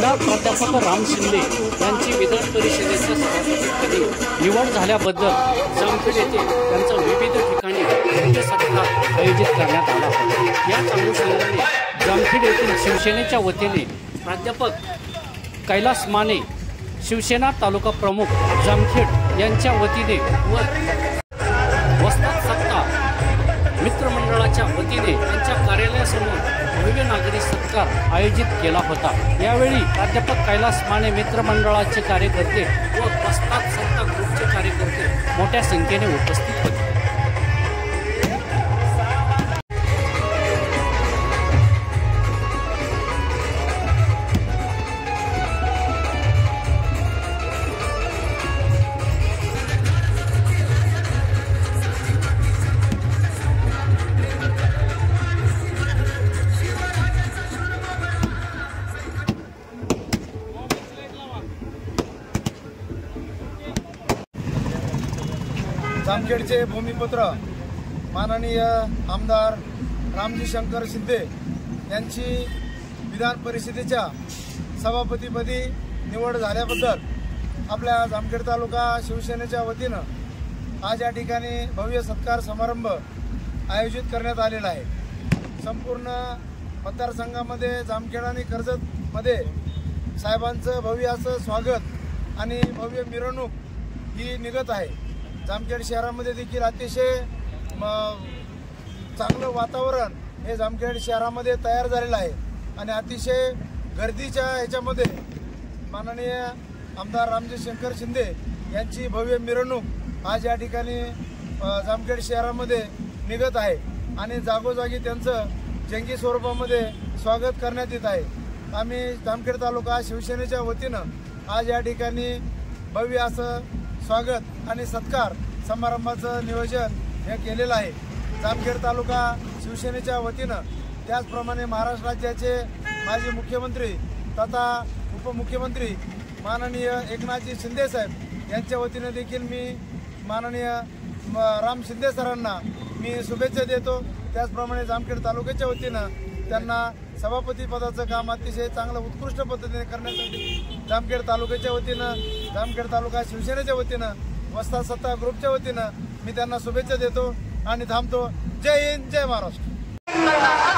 आमदार प्राध्यापक राम शिंदे यांची विधान परिषदेच्या सभापतीपदी निवड झाल्याबद्दल जामखेड येथे त्यांचा विविध ठिकाणी भव्य सत्कार आयोजित करण्यात आला होता। या अनुषंगाने जामखेड येथील शिवसेनेच्या वतीने प्राध्यापक कैलास माने शिवसेना तालुका प्रमुख जामखेड यांच्या वतीने व वस्ताद सत्ता मित्रमंडळाच्या वतीने त्यांच्या कार्यालयासमोर भव्य नागरी सत्कार आयोजित केला होता। यावेळी प्राध्यापक कैलास माने मित्रमंडळाचे कार्यकर्ते व वस्ताद सत्ता ग्रुपचे कार्यकर्ते मोठ्या संख्येने उपस्थित होते। जामखेडचे भूमिपुत्र माननीय आमदार रामजी शंकर शिंदे यांची विधान परिषदेच्या सभापतीपदी निवड झाल्याबद्दल आपल्या जामखेड तालुका शिवसेनेच्या वतीनं आज या ठिकाणी भव्य सत्कार समारंभ आयोजित करण्यात आलेला आहे। संपूर्ण मतदारसंघामध्ये जामखेड आणि कर्जतमध्ये साहेबांचं भव्य असं स्वागत आणि भव्य मिरवणूक ही निघत आहे। जामखेड शहरामध्ये देखील अतिशय चांगलं वातावरण हे जामखेड शहरामध्ये तयार झालेलं आहे आणि अतिशय गर्दीच्या ह्याच्यामध्ये माननीय आमदार रामजी शंकर शिंदे यांची भव्य मिरवणूक आज या ठिकाणी जामखेड शहरामध्ये निघत आहे आणि जागोजागी त्यांचं जंगी स्वरूपामध्ये स्वागत करण्यात येत आहे। आम्ही जामखेड तालुका शिवसेनेच्या वतीनं आज या ठिकाणी भव्य असं स्वागत आणि सत्कार समारंभाचं नियोजन हे केलेलं आहे। जामखेड तालुका शिवसेनेच्या वतीनं त्याचप्रमाणे महाराष्ट्र राज्याचे माजी मुख्यमंत्री तथा उपमुख्यमंत्री माननीय एकनाथजी शिंदे साहेब यांच्या वतीनं देखील मी माननीय राम शिंदे सरांना मी शुभेच्छा देतो। त्याचप्रमाणे जामखेड तालुक्याच्या वतीनं त्यांना सभापती पदाचं काम अतिशय चांगलं उत्कृष्ट पद्धतीने करण्यासाठी जामखेड तालुक्याच्या वतीनं जामखेड तालुका शिवसेनेच्या वतीनं वस्ताद सत्ता ग्रुपच्या वतीनं मी त्यांना शुभेच्छा देतो आणि थांबतो। जय हिंद, जय महाराष्ट्र।